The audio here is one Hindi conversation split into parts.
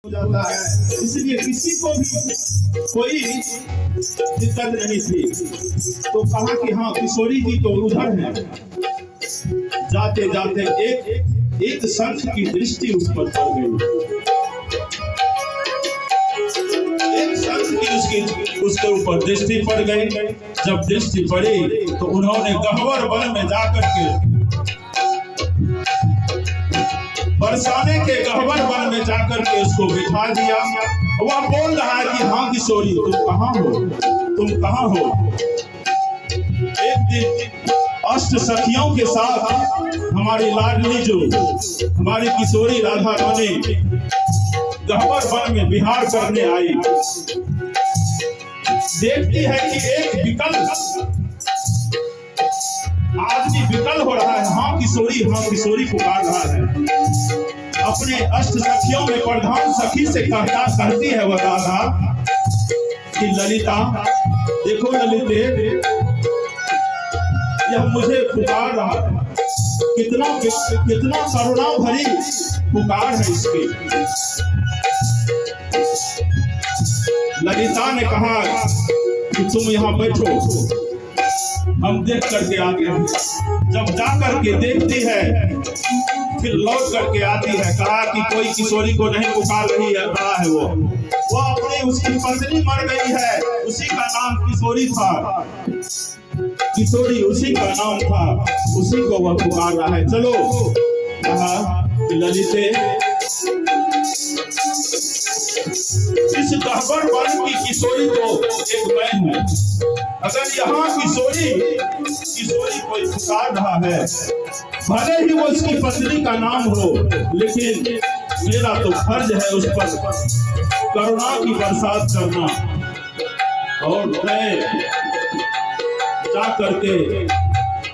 हो जाता है, इसलिए किसी को भी कोई दिक्कत नहीं थी। तो कहा कि हाँ किशोरी जी तो उधर है। जाते जाते एक संत की दृष्टि उस पर पड़ गई। एक संत की उसके ऊपर दृष्टि पड़ गई। जब दृष्टि पड़ी तो उन्होंने गह्वर वन में जाकर के बरसाने के गह्वर वन में जाकर के उसको बिठा दिया। वह बोल रहा है कि हाँ किशोरी तुम कहाँ हो, तुम कहाँ हो। एक दिन अष्ट सखियों के साथ हमारी लाडली जो हमारी किशोरी राधा रानी गह्वर वन में विहार करने आई। देखती है कि एक विकल आदमी विकल हो रहा है, हाँ किशोरी पुकार रहा है। अपने अष्ट सखियों में प्रधान सखी से कहती है वह राधा कि ललिता देखो ललिते, यह मुझे पुकार रहा है। कितना करुणा भरी पुकार है इसकी। ललिता ने कहा कि तुम यहाँ बैठो, हम देख करके आते हैं। जब जा करके देखती है फिर लौट करके आती है। कहा कि कोई किशोरी को नहीं पुकार रही है, रहा है वो अपनी उसकी पत्नी मर गई है, उसी का नाम किशोरी था। किशोरी उसी का नाम था, उसी को वह पुकार रहा है। चलो कहा कि ललिते इस गह्वर वन की किशोरी तो एक मैं हूँ। अगर यहाँ किशोरी कोई पुकार रहा है, भले ही वो उसकी पत्नी का नाम हो, लेकिन मेरा तो फर्ज है उस पर करुणा की बरसात करना। और मैं जा करके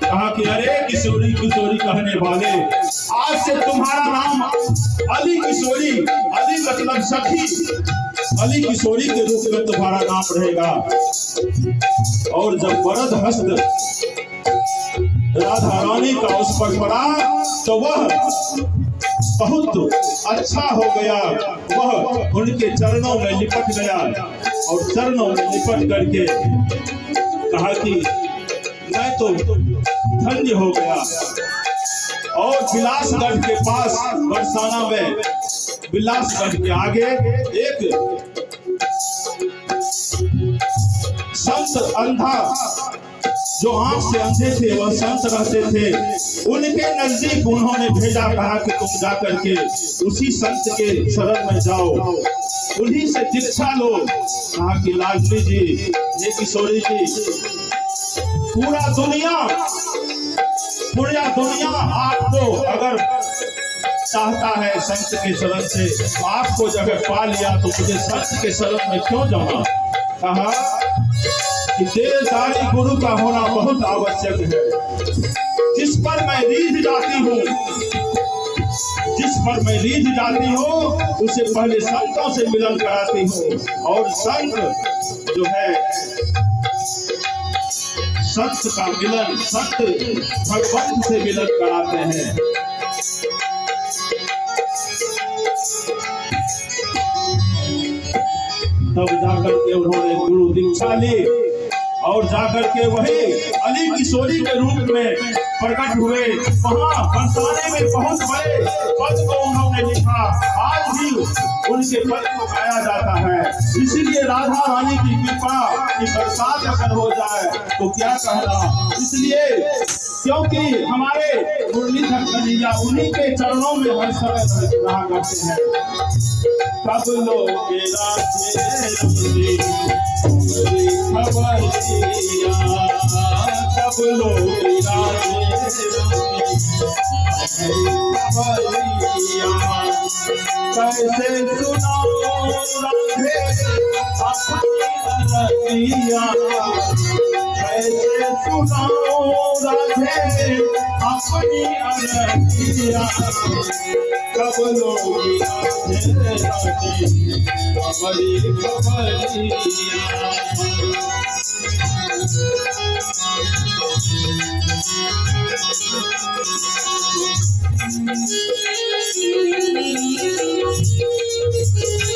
कहा कि अरे किशोरी कहने वाले, आज से तुम्हारा नाम अली किशोरी, अली मतलब सखी, अली किशोरी के रूप में तुम्हारा नाम रहेगा। और जब वरद हस्त राधा रानी का उस पर पड़ा तो वह बहुत अच्छा हो गया। वह उनके चरणों में लिपट गया और चरणों में लिपट करके कहा कि मैं तो धन्य हो गया। और बिलासगढ़ के पास बरसाना में बिलासगढ़ के आगे एक संत अंधा जो आंख से अंधे थे, वह संत रहते थे। उनके नजदीक उन्होंने भेजा, कहा कि तुम जाकर के उसी संत के शरण में जाओ, उन्हीं से दीक्षा लो। कहा कि लाडली जी, ये किशोरी जी, पूरा दुनिया आपको अगर चाहता है संत के शरण से, तो आपको जब पा लिया तो मुझे संत के शरण में क्यों जाना। कहा कि देहधारी गुरु का होना बहुत आवश्यक है। जिस पर मैं रीझ जाती हूँ उसे पहले संतों से मिलन कराती हूँ। और संत जो है, संत का मिलन, संत भगवान से मिलन कराते हैं। तब जाकर के उन्होंने गुरु दीक्षा ली और जाकर के वही अली किशोरी के रूप में प्रकट हुए। वहां बरसाने में बहुत बड़े पद को उन्होंने लिखा, आज भी उनके पद को गाया जाता है। इसीलिए राधा रानी की कृपा की बरसात अगर हो जाए तो क्या कहना। इसलिए क्योंकि हमारे मुरलीधर कन्हैया उन्हीं के चरणों में हर समय रहा करते हैं। कब लोग कब लोग कैसे सुनाओ राधे अपनी अरतिया, कैसे सुनाओ राधे अपनी अरतिया। कब लोग हमारी खबरिया। Thank you.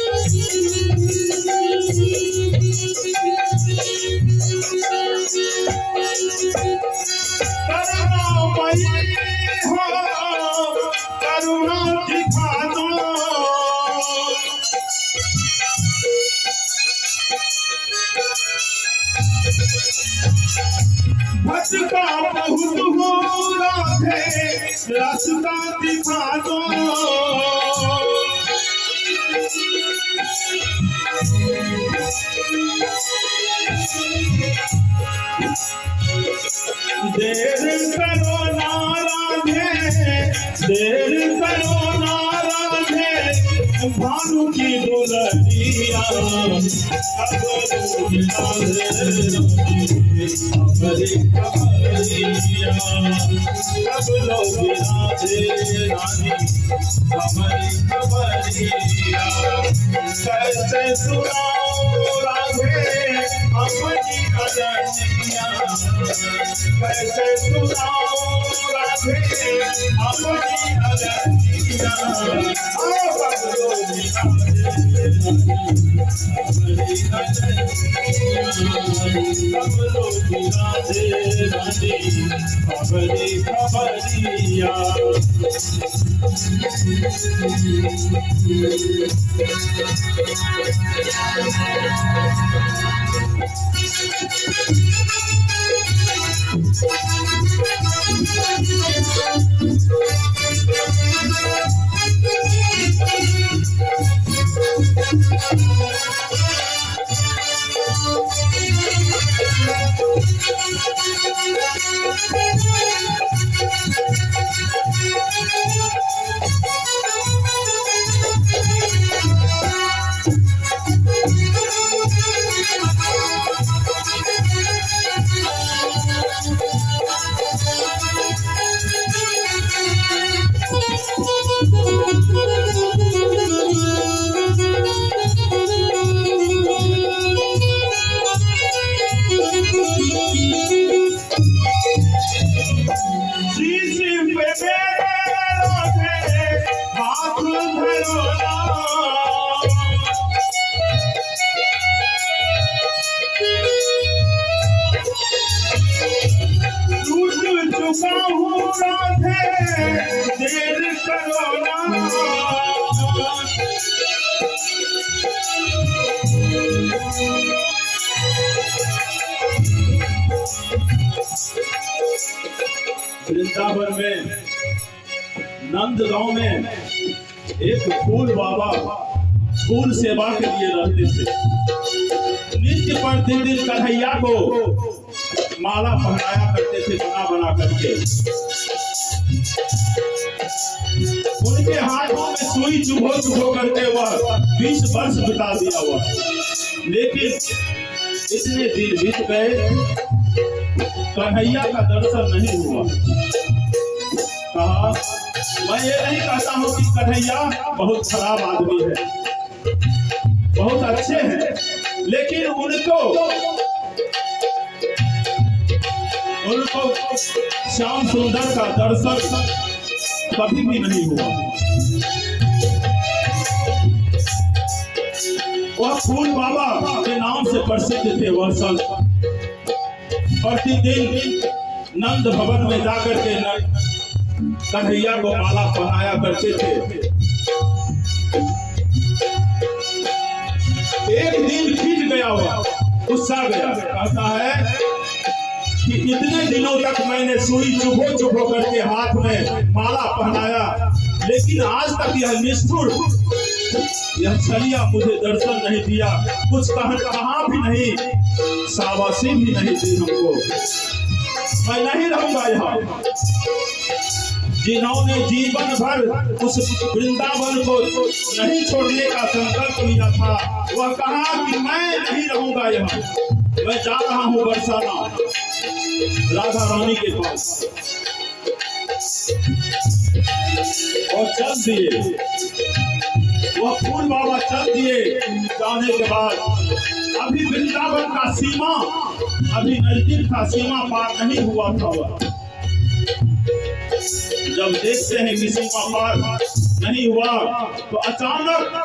रास्ता दिखा दो। देर करो ना राधे, देर करो ना राधे, भानु की दुल्हनिया हमारी खबरिया, कब लोगी राधे रानी हमारी खबरिया। कैसे सुनाओ राधे अपनी अजनिया, कैसे सुनाओ राधे अपनी अजनिया। कब लोगी राधे रानी हमारी खबरिया। वृंदावन में नंद गांव में एक फूल बाबा फूल सेवा के लिए रहते थे। नित्य प्रतिदिन कन्हैया को माला पहनाया करते थे बना बना करके। उनके हाथों में सुई चुभो चुभो करके वह 20 वर्ष बिता दिया हुआ। लेकिन इतने दिन बीत गए, कन्हैया का दर्शन नहीं हुआ। कहा मैं ये नहीं कहता हूँ कि कन्हैया बहुत खराब आदमी है, बहुत अच्छे हैं, लेकिन उनको श्याम सुंदर का दर्शन कभी भी नहीं हुआ। वह फूल बाबा के नाम से प्रसिद्ध थे। वह संत प्रतिदिन नंद भवन में जाकर के कन्हैया को माला पहनाया करते थे। एक दिन खिंच गया हुआ, गुस्सा गया, कहता है कि इतने दिनों तक मैंने सुई चुभो चुभो करके हाथ में माला पहनाया, लेकिन आज तक यह निष्ठुर, यह छलिया मुझे दर्शन नहीं दिया, कुछ कहा भी नहीं, शाबाशी भी नहीं दी हमको। मैं नहीं रहूंगा यहाँ। जिन्होंने जीवन भर उस वृंदावन को नहीं छोड़ने का संकल्प लिया था, वह कहा कि मैं नहीं रहूंगा यहाँ, मैं जा रहा हूँ बरसाना राधा रानी के पास। और चल दिए, वह फूल बाबा चल दिए। जाने के बाद अभी वृंदावन का सीमा, अभी नजदीक था, सीमा पार नहीं हुआ था। वह जब देखते हैं कि सीमा पार नहीं हुआ, तो अचानक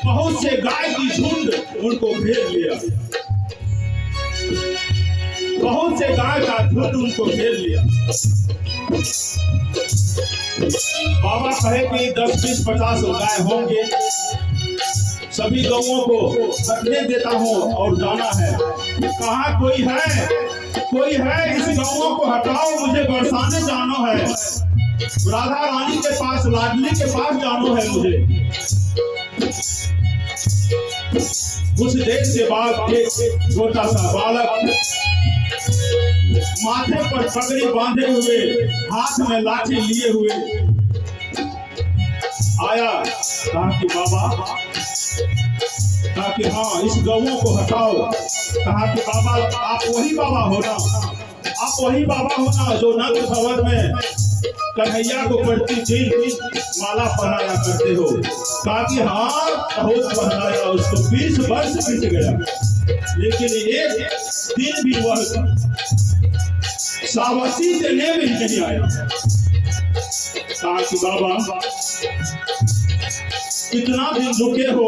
बहुत से गाय की झुंड उनको घेर लिया। बहुत से गाय का झुंड उनको घेर लिया। बाबा कहे कि 10, 20, 50 गाय होंगे, सभी गौओं को हटने देता हूँ और जाना है। कहा कोई है इस गौओं को हटाओ, मुझे बरसाने जाना है। राधा रानी के पास, लाडली के पास जानो है मुझे। उस देश के बाद एक छोटा सा बालक माथे पर पगड़ी बांधे हुए, हाथ में लाठी लिए हुए आया। कहा कि बाबा, कहा कि हाँ, इस गौओं को हटाओ। कहा कि बाबा, आप वही बाबा हो ना, आप वही बाबा हो ना जो नंद भवन में कन्हैया को पढ़ती थी, माला पहनाया करते हो। कहा कि हाँ, बहुत पहनाया उसको, 20 वर्ष बीत गया, लेकिन एक दिन भी वह सावसी देने में ही नहीं आया। कहा कि बाबा, कितना दिन रुके हो,